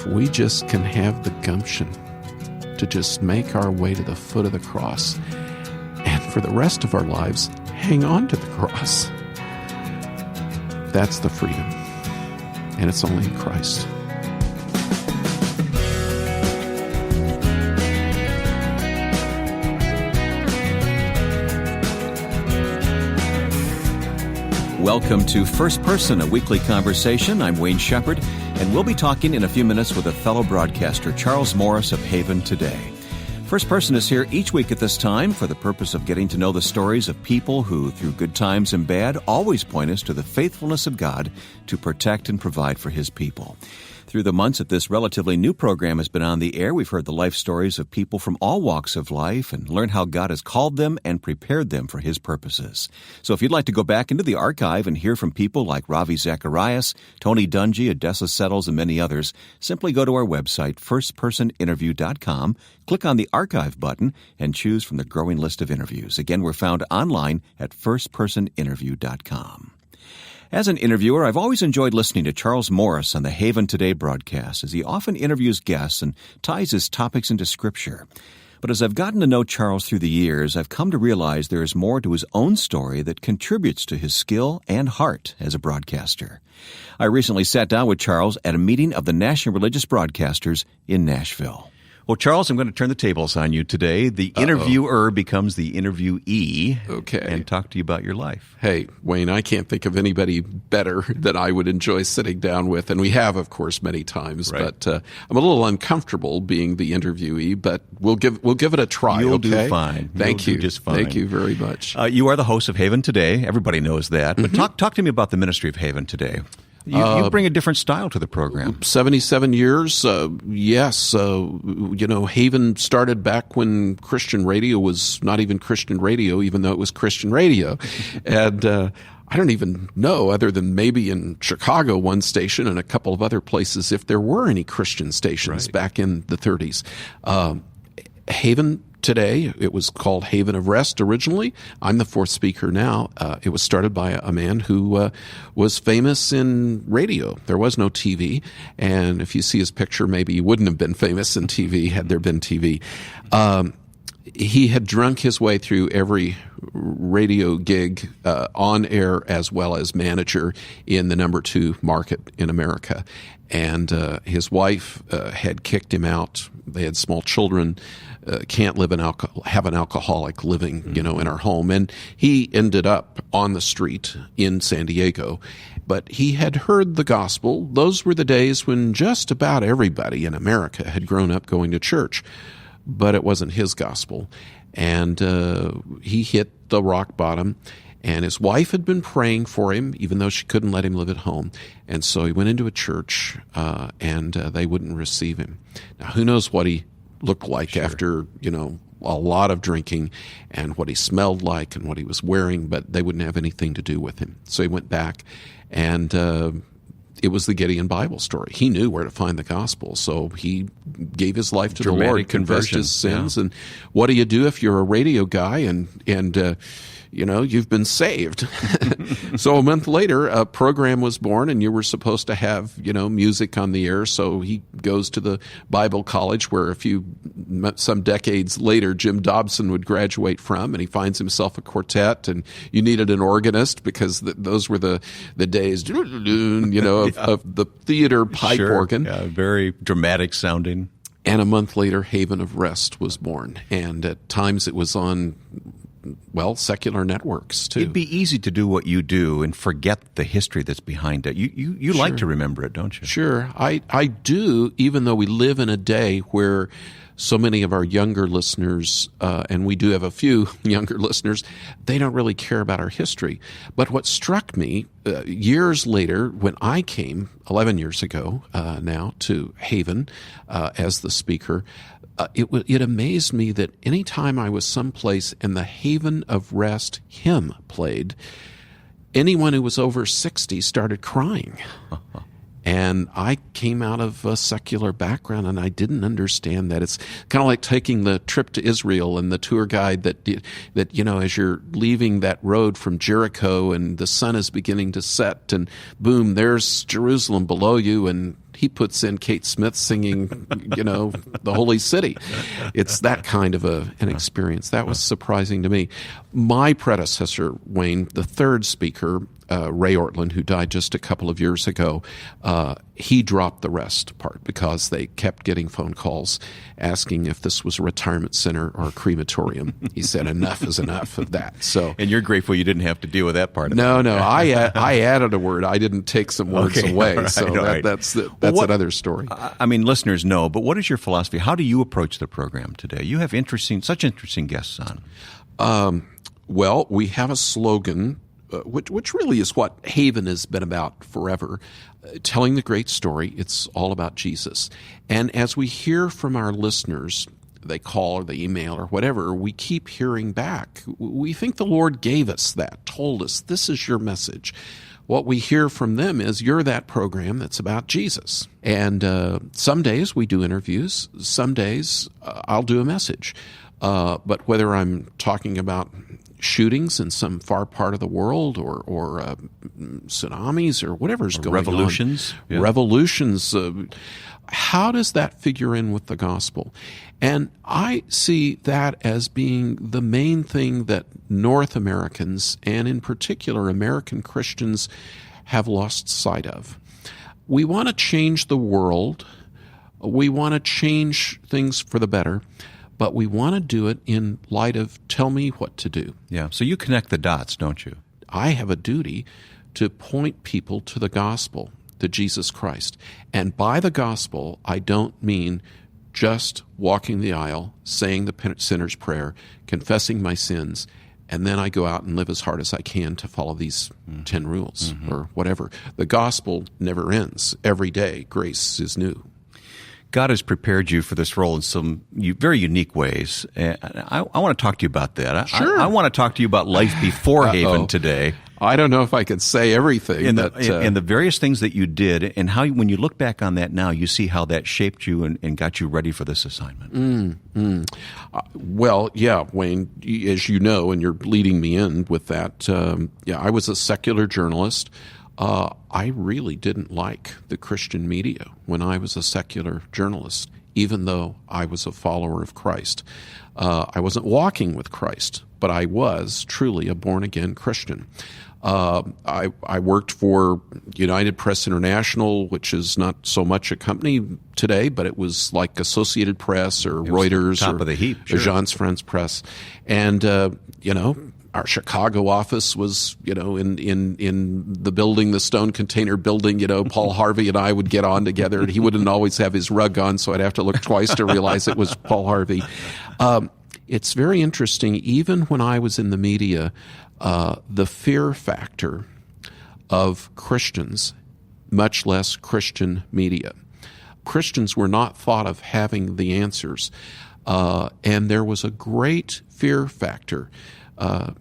if we just can have the gumption to just make our way to the foot of the cross and for the rest of our lives, hang on to the cross. That's the freedom. And it's only in Christ. Welcome to First Person, a weekly conversation. I'm Wayne Shepherd, and we'll be talking in a few minutes with a fellow broadcaster, Charles Morris of Haven Today. First Person is here each week at this time for the purpose of getting to know the stories of people who, through good times and bad, always point us to the faithfulness of God to protect and provide for His people. Through the months that this relatively new program has been on the air, we've heard the life stories of people from all walks of life and learned how God has called them and prepared them for His purposes. So if you'd like to go back into the archive and hear from people like Ravi Zacharias, Tony Dungy, Odessa Settles, and many others, simply go to our website, firstpersoninterview.com, click on the archive button, and choose from the growing list of interviews. Again, we're found online at firstpersoninterview.com. As an interviewer, I've always enjoyed listening to Charles Morris on the Haven Today broadcast, as he often interviews guests and ties his topics into Scripture. But as I've gotten to know Charles through the years, I've come to realize there is more to his own story that contributes to his skill and heart as a broadcaster. I recently sat down with Charles at a meeting of the National Religious Broadcasters in Nashville. Well, Charles, I'm going to turn the tables on you today. The interviewer becomes the interviewee. Okay. And talk to you about your life. Hey, Wayne, I can't think of anybody better that I would enjoy sitting down with. And we have, of course, many times. Right. But I'm a little uncomfortable being the interviewee, but we'll give it a try. You'll okay? do fine. Thank you. Do just fine. Thank you very much. You are the host of Haven Today. Everybody knows that. But talk to me about the ministry of Haven Today. You bring a different style to the program. 77 years, yes. Haven started back when Christian radio was not even Christian radio, even though it was Christian radio. And I don't even know, other than maybe in Chicago, one station, and a couple of other places, if there were any Christian stations back in the 30s. Haven Today, it was called Haven of Rest originally. I'm the fourth speaker now. It was started by a man who was famous in radio. There was no TV, and if you see his picture, maybe he wouldn't have been famous in TV had there been TV. He had drunk his way through every radio gig on air as well as manager in the number 2 market in America. And his wife had kicked him out. They had small children. Can't have an alcoholic living, in our home. And he ended up on the street in San Diego. But he had heard the gospel. Those were the days when just about everybody in America had grown up going to church. But it wasn't his gospel. And he hit the rock bottom. And his wife had been praying for him, even though she couldn't let him live at home. And so he went into a church, and they wouldn't receive him. Now, who knows what he looked like after, a lot of drinking, and what he smelled like and what he was wearing, but they wouldn't have anything to do with him. So he went back, and it was the Gideon Bible story. He knew where to find the gospel, so he gave his life to the Lord, confessed his sins. Yeah. And what do you do if you're a radio guy and you've been saved? So a month later, a program was born, and you were supposed to have, music on the air. So he goes to the Bible college where some decades later, Jim Dobson would graduate from, and he finds himself a quartet, and you needed an organist because those were the days, of the theater pipe organ. Yeah, very dramatic sounding. And a month later, Haven of Rest was born. And at times it was on secular networks too. It'd be easy to do what you do and forget the history that's behind it. You Sure. like to remember it, don't you? Sure. I do, even though we live in a day where so many of our younger listeners, and we do have a few younger listeners, they don't really care about our history. But what struck me years later, when I came 11 years ago now to Haven as the speaker, it amazed me that any time I was someplace and the Haven of Rest hymn played, anyone who was over 60 started crying. And I came out of a secular background, and I didn't understand that. It's kind of like taking the trip to Israel and the tour guide that as you're leaving that road from Jericho and the sun is beginning to set, and boom, there's Jerusalem below you, and He puts in Kate Smith singing, the Holy City. It's that kind of an experience. That was surprising to me. My predecessor, Wayne, the third speaker, Ray Ortlund, who died just a couple of years ago, he dropped the rest part because they kept getting phone calls asking if this was a retirement center or a crematorium. He said enough is enough of that. So, and you're grateful you didn't have to deal with that part of it. No, I added a word. I didn't take some words away. Right, so that's another story. I mean, listeners know, but what is your philosophy? How do you approach the program today? You have such interesting guests on. Well, we have a slogan, which really is what Haven has been about forever, telling the great story. It's all about Jesus. And as we hear from our listeners, they call or they email or whatever, we keep hearing back. We think the Lord gave us that, told us, this is your message. What we hear from them is, you're that program that's about Jesus. And some days we do interviews. Some days I'll do a message. But whether I'm talking about shootings in some far part of the world or tsunamis or whatever's going revolutions. on. Revolutions. How does that figure in with the gospel? And I see that as being the main thing that North Americans, and in particular American Christians, have lost sight of. We want to change the world. We want to change things for the better. But we want to do it in light of, tell me what to do. Yeah. So you connect the dots, don't you? I have a duty to point people to the gospel, to Jesus Christ. And by the gospel, I don't mean just walking the aisle, saying the sinner's prayer, confessing my sins, and then I go out and live as hard as I can to follow these 10 rules or whatever. The gospel never ends. Every day, grace is new. God has prepared you for this role in some very unique ways. I want to talk to you about that. Sure. I want to talk to you about life before Haven today. I don't know if I could say everything. And the various things that you did, and how, when you look back on that now, you see how that shaped you and got you ready for this assignment. Well, yeah, Wayne, as you know, and you're leading me in with that, I was a secular journalist. I really didn't like the Christian media when I was a secular journalist, even though I was a follower of Christ. I wasn't walking with Christ, but I was truly a born-again Christian. I worked for United Press International, which is not so much a company today, but it was like Associated Press or Reuters top or of the heap, sure. Agence France Presse. And, our Chicago office was, in the building, the stone container building, Paul Harvey and I would get on together, and he wouldn't always have his rug on, so I'd have to look twice to realize it was Paul Harvey. It's very interesting, even when I was in the media, the fear factor of Christians, much less Christian media. Christians were not thought of having the answers, and there was a great fear factor.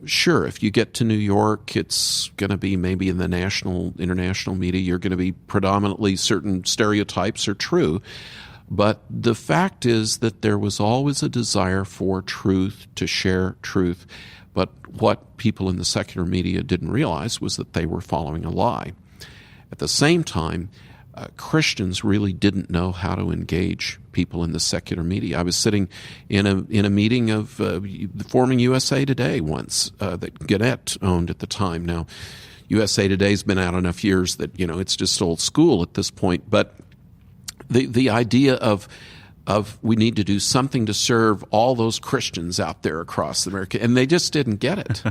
Sure, if you get to New York, it's going to be maybe in the national, international media, you're going to be predominantly certain stereotypes are true. But the fact is that there was always a desire for truth, to share truth. But what people in the secular media didn't realize was that they were following a lie. At the same time, Christians really didn't know how to engage people in the secular media. I was sitting in a meeting of forming USA Today once that Gannett owned at the time. Now, USA Today's been out enough years that it's just old school at this point. But the idea of we need to do something to serve all those Christians out there across America, and they just didn't get it,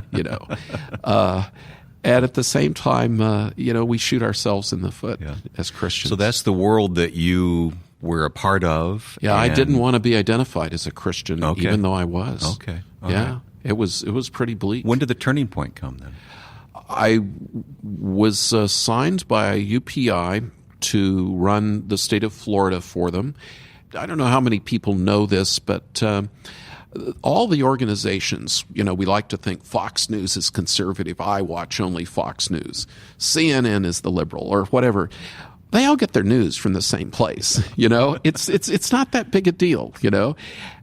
And at the same time, we shoot ourselves in the foot as Christians. So that's the world that you were a part of. Yeah, I didn't want to be identified as a Christian, even though I was. Okay. Yeah, it was pretty bleak. When did the turning point come then? I was signed by UPI to run the state of Florida for them. I don't know how many people know this, but all the organizations, we like to think Fox News is conservative. I watch only Fox News. CNN is the liberal or whatever. They all get their news from the same place. It's not that big a deal.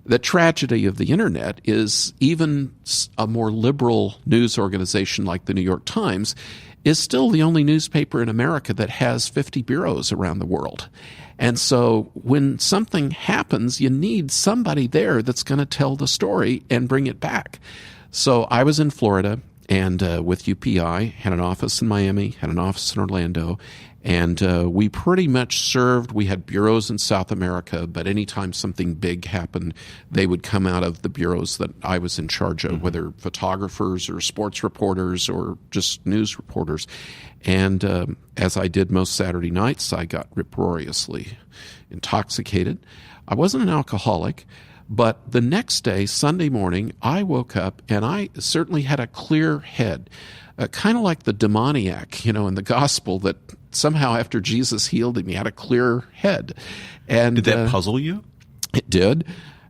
The tragedy of the internet is even a more liberal news organization like the New York Times is still the only newspaper in America that has 50 bureaus around the world. And so when something happens, you need somebody there that's going to tell the story and bring it back. So I was in Florida and with UPI, had an office in Miami, had an office in Orlando, and we pretty much served. We had bureaus in South America, but anytime something big happened, they would come out of the bureaus that I was in charge of, whether photographers or sports reporters or just news reporters. And as I did most Saturday nights, I got uproariously intoxicated. I wasn't an alcoholic, but the next day, Sunday morning, I woke up and I certainly had a clear head, kind of like the demoniac, in the gospel, that somehow after Jesus healed him, he had a clear head. And did that puzzle you? It did.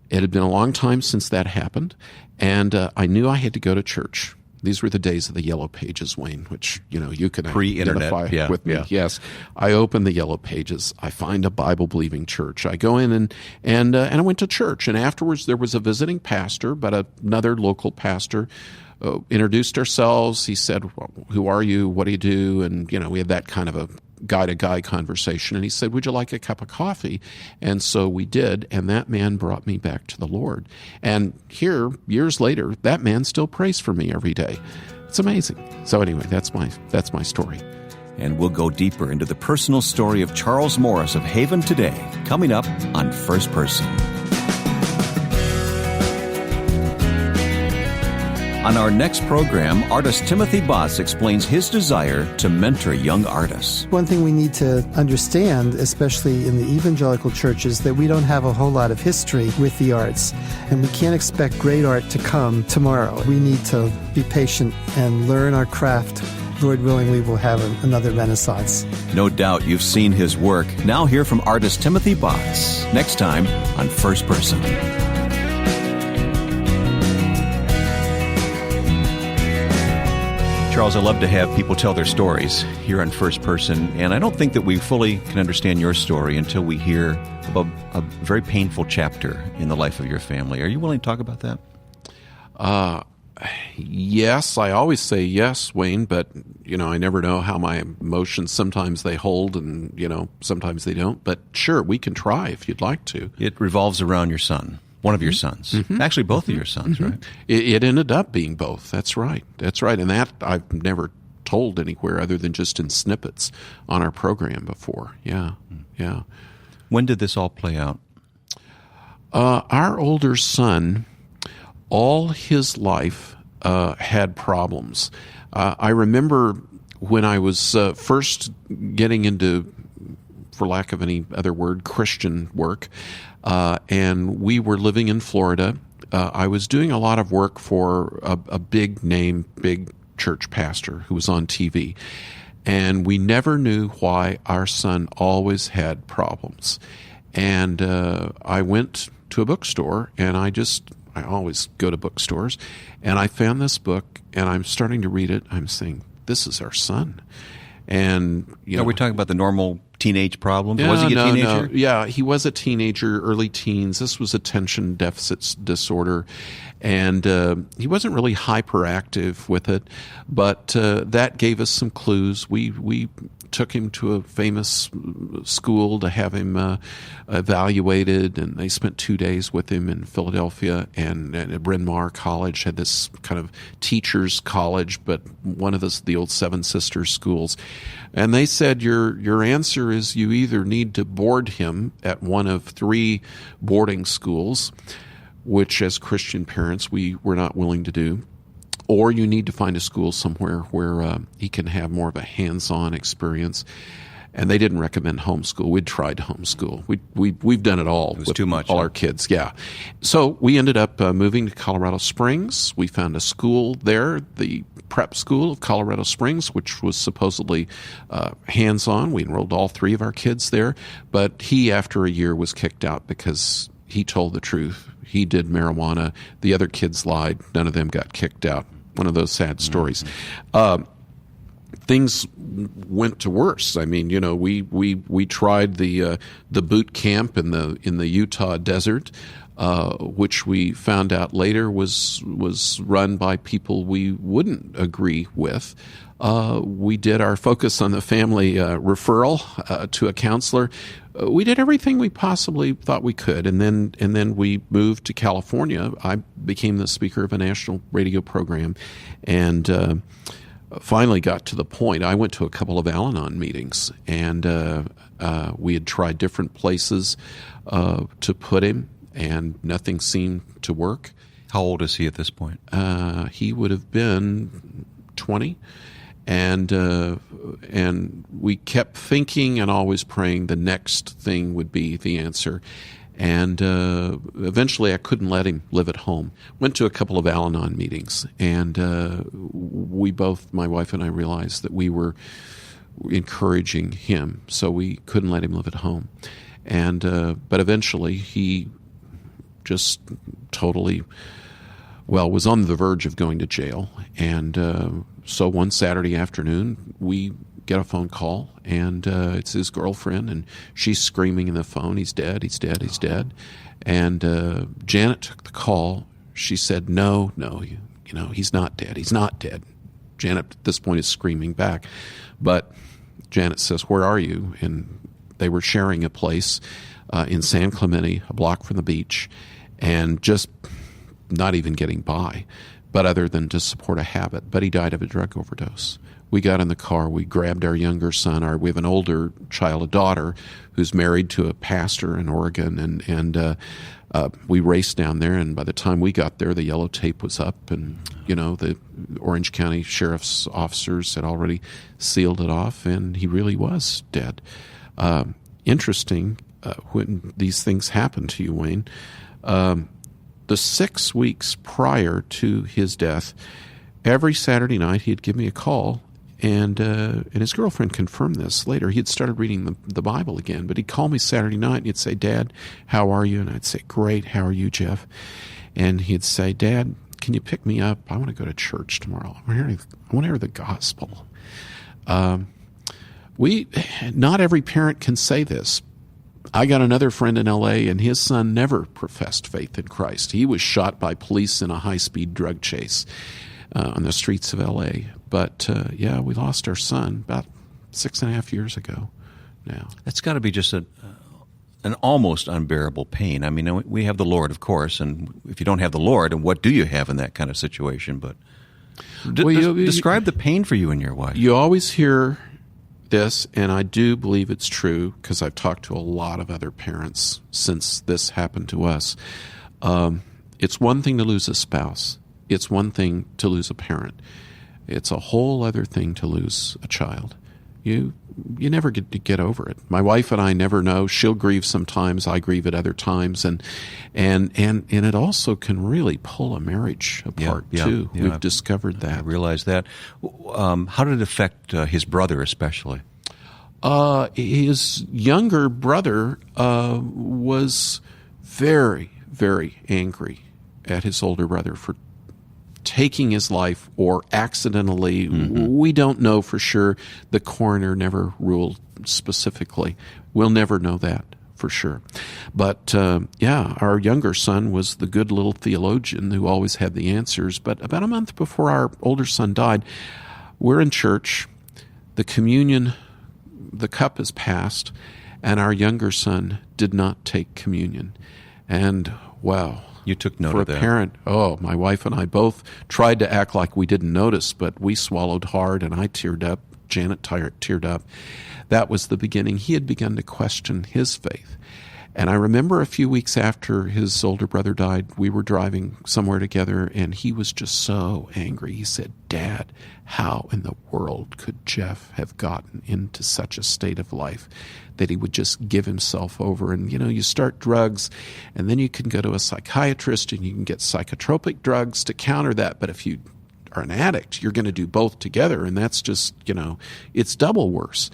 It had been a long time since that happened, and I knew I had to go to church. These were the days of the Yellow Pages, Wayne, which, you can identify with me. Yeah. Yes. I open the Yellow Pages. I find a Bible-believing church. I go in and I went to church. And afterwards there was a visiting pastor, but another local pastor introduced ourselves. He said, well, who are you? What do you do? And, we had that kind of a guy-to-guy conversation. And he said, would you like a cup of coffee? And so we did, and that man brought me back to the Lord. And here, years later, that man still prays for me every day. It's amazing. So anyway, that's my story. And we'll go deeper into the personal story of Charles Morris of Haven today, coming up on First Person. On our next program, artist Timothy Botts explains his desire to mentor young artists. One thing we need to understand, especially in the evangelical churches, that we don't have a whole lot of history with the arts, and we can't expect great art to come tomorrow. We need to be patient and learn our craft. Lord willing, we will have another renaissance. No doubt you've seen his work. Now hear from artist Timothy Botts next time on First Person. Charles, I love to have people tell their stories here on First Person, and I don't think that we fully can understand your story until we hear about a very painful chapter in the life of your family. Are you willing to talk about that? Yes, I always say yes, Wayne, but, I never know how my emotions, sometimes they hold and, sometimes they don't. But sure, we can try if you'd like to. It revolves around your son. One of your sons. Mm-hmm. Actually, both of your sons, right? It ended up being both. That's right. And that I've never told anywhere other than just in snippets on our program before. Yeah. When did this all play out? Our older son, all his life, had problems. I remember when I was first getting into, for lack of any other word, Christian work, and we were living in Florida. I was doing a lot of work for a big church pastor who was on TV. And we never knew why our son always had problems. And I went to a bookstore, and I always go to bookstores, and I found this book, and I'm starting to read it. I'm saying, this is our son. And, Are we talking about the normal teenage problems? Was he a teenager? No. Yeah, he was a teenager, early teens. This was attention deficit disorder. And he wasn't really hyperactive with it, but that gave us some clues. We took him to a famous school to have him evaluated, and they spent 2 days with him in Philadelphia, and at Bryn Mawr College had this kind of teachers college, but one of the old Seven Sisters schools. And they said, your answer is you either need to board him at one of 3 boarding schools, which as Christian parents we were not willing to do, or you need to find a school somewhere where he can have more of a hands-on experience. And they didn't recommend homeschool. We'd tried to homeschool. We've done it all. It was too much. All our kids, yeah. So we ended up moving to Colorado Springs. We found a school there, the prep school of Colorado Springs, which was supposedly hands-on. We enrolled all 3 of our kids there. But he, after a year, was kicked out because he told the truth. He did marijuana. The other kids lied. None of them got kicked out. One of those sad stories. Things went to worse. I mean, we tried the boot camp in the Utah desert. which we found out later was run by people we wouldn't agree with. We did our Focus on the Family referral to a counselor. We did everything we possibly thought we could, and then we moved to California. I became the speaker of a national radio program, and finally got to the point. I went to a couple of Al-Anon meetings, and we had tried different places to put him, and nothing seemed to work. How old is he at this point? He would have been 20. And we kept thinking and always praying the next thing would be the answer. And eventually I couldn't let him live at home. Went to a couple of Al-Anon meetings, and we both, my wife and I, realized that we were encouraging him, so we couldn't let him live at home. And but eventually he just totally, was on the verge of going to jail. And so one Saturday afternoon, we get a phone call, and it's his girlfriend, and she's screaming in the phone, "He's dead, he's dead, he's dead." And Janet took the call. She said, no, he's not dead, he's not dead. Janet at this point is screaming back. But Janet says, "Where are you?" And they were sharing a place in San Clemente, a block from the beach, and just not even getting by, but other than to support a habit. But he died of a drug overdose. We got in the car. We grabbed our younger son. We have an older child, a daughter, who's married to a pastor in Oregon, and we raced down there. And by the time we got there, the yellow tape was up, and the Orange County Sheriff's officers had already sealed it off, and he really was dead. Interesting when these things happen to you, Wayne. The 6 weeks prior to his death, every Saturday night he'd give me a call, and his girlfriend confirmed this later. He had started reading the Bible again, but he'd call me Saturday night and he'd say, "Dad, how are you?" And I'd say, "Great, how are you, Jeff?" And he'd say, "Dad, can you pick me up? I want to go to church tomorrow. I want to hear the gospel." Not every parent can say this. I got another friend in L.A., and his son never professed faith in Christ. He was shot by police in a high-speed drug chase on the streets of L.A. But, we lost our son about 6.5 years ago now. That's got to be just an almost unbearable pain. I mean, we have the Lord, of course, and if you don't have the Lord, and what do you have in that kind of situation? But describe the pain for you and your wife. You always hear this, and I do believe it's true because I've talked to a lot of other parents since this happened to us. It's one thing to lose a spouse. It's one thing to lose a parent. It's a whole other thing to lose a child. You never get to get over it. My wife and I never know. She'll grieve sometimes. I grieve at other times, and it also can really pull a marriage apart too. Yeah, We've discovered that. I realize that. How did it affect his brother, especially? His younger brother was very, very angry at his older brother for taking his life or accidentally. Mm-hmm. We don't know for sure. The coroner never ruled specifically. We'll never know that for sure. But our younger son was the good little theologian who always had the answers. But about a month before our older son died, we're in church. The communion, the cup is passed, and our younger son did not take communion. And wow. You took note for of that. For a parent, my wife and I both tried to act like we didn't notice, but we swallowed hard, and I teared up. Janet teared up. That was the beginning. He had begun to question his faith. And I remember a few weeks after his older brother died, we were driving somewhere together, and he was just so angry. He said, "Dad, how in the world could Jeff have gotten into such a state of life that he would just give himself over?" And, you start drugs, and then you can go to a psychiatrist, and you can get psychotropic drugs to counter that. But if you are an addict, you're going to do both together, and that's just, it's double worse.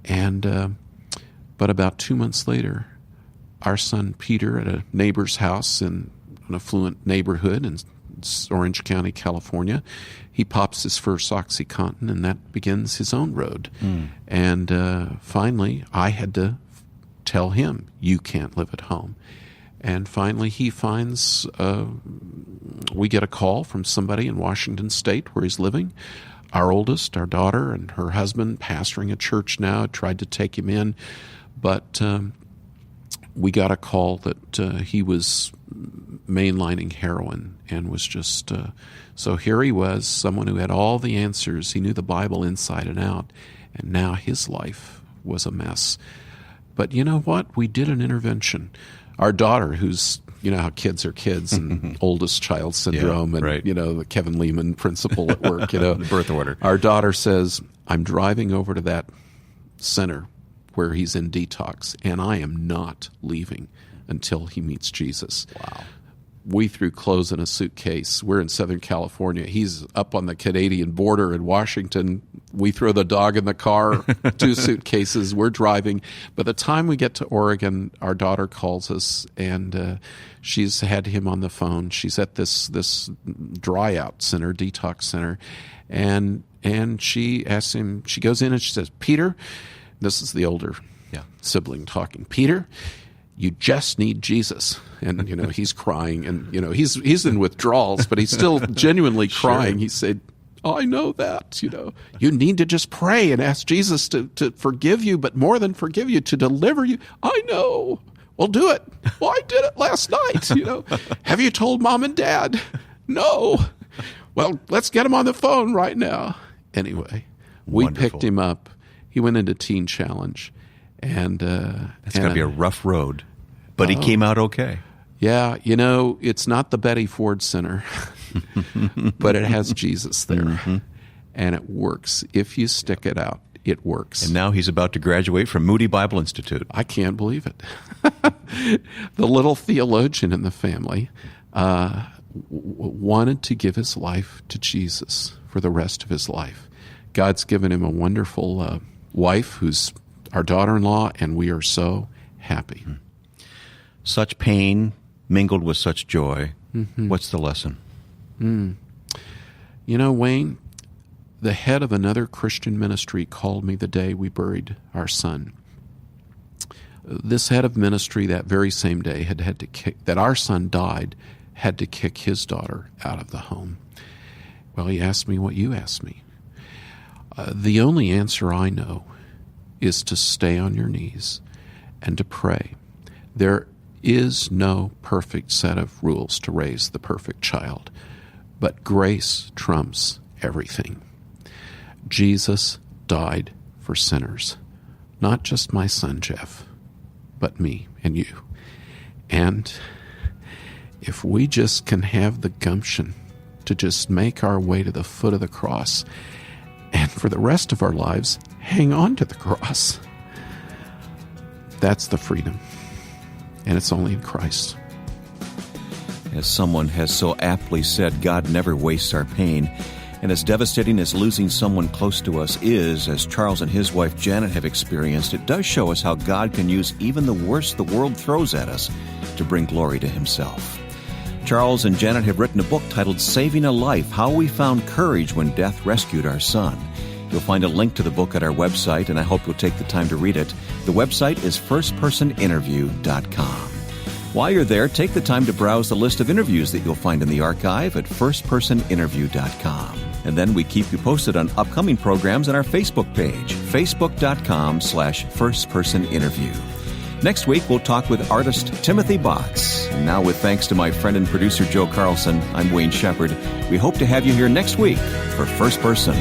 And but about 2 months later, our son Peter, at a neighbor's house in an affluent neighborhood in Orange County, California, he pops his first OxyContin, and that begins his own road. And finally, I had to tell him, "You can't live at home." And finally he finds, we get a call from somebody in Washington State where he's living. Our oldest, our daughter, and her husband, pastoring a church now, tried to take him in, but we got a call that he was mainlining heroin and was just... So here he was, someone who had all the answers. He knew the Bible inside and out, and now his life was a mess. But you know what? We did an intervention. Our daughter, who's, you know how kids are kids, and oldest child syndrome, and right. you know, the Kevin Lehman principle at work, you know. The birth order. Our daughter says, I'm driving over to that center where he's in detox, and I am not leaving until he meets Jesus. Wow. We threw clothes in a suitcase. We're in Southern California. He's up on the Canadian border in Washington. We throw the dog in the car, 2 suitcases. We're driving. By the time we get to Oregon, our daughter calls us, and she's had him on the phone. She's at this dry out center, detox center, and she asks him. She goes in and she says, "Peter," this is the older sibling talking. "Peter, you just need Jesus." And, you know, he's crying, and, you know, he's in withdrawals, but he's still genuinely crying. Sure. He said, "I know that, you know, you need to just pray and ask Jesus to forgive you, but more than forgive you, to deliver you." "I know." "Well, do it." "Well, I did it last night, you know." "Have you told Mom and Dad?" "No." "Well, let's get him on the phone right now." Anyway, we picked him up. He went into Teen Challenge. And it's got to be a rough road, but he came out okay. Yeah, you know, it's not the Betty Ford Center, but it has Jesus there, and it works. If you stick it out, it works. And now he's about to graduate from Moody Bible Institute. I can't believe it. The little theologian in the family wanted to give his life to Jesus for the rest of his life. God's given him a wonderful wife who's our daughter-in-law, and we are so happy. Such pain mingled with such joy. What's the lesson? You know, Wayne, the head of another Christian ministry called me the day we buried our son. This head of ministry that very same day had to kick, that our son died, had to kick his daughter out of the home. Well, he asked me what you asked me. The only answer I know is to stay on your knees and to pray. There is no perfect set of rules to raise the perfect child, but grace trumps everything. Jesus died for sinners, not just my son Jeff, but me and you. And if we just can have the gumption to just make our way to the foot of the cross, and for the rest of our lives, hang on to the cross, that's the freedom. And it's only in Christ. As someone has so aptly said, God never wastes our pain. And as devastating as losing someone close to us is, as Charles and his wife Janet have experienced, it does show us how God can use even the worst the world throws at us to bring glory to himself. Charles and Janet have written a book titled Saving a Life, How We Found Courage When Death Rescued Our Son. You'll find a link to the book at our website, and I hope you'll take the time to read it. The website is firstpersoninterview.com. While you're there, take the time to browse the list of interviews that you'll find in the archive at firstpersoninterview.com. And then we keep you posted on upcoming programs on our Facebook page, facebook.com/firstpersoninterview. Next week, we'll talk with artist Timothy Box. And now, with thanks to my friend and producer Joe Carlson, I'm Wayne Shepherd. We hope to have you here next week for First Person.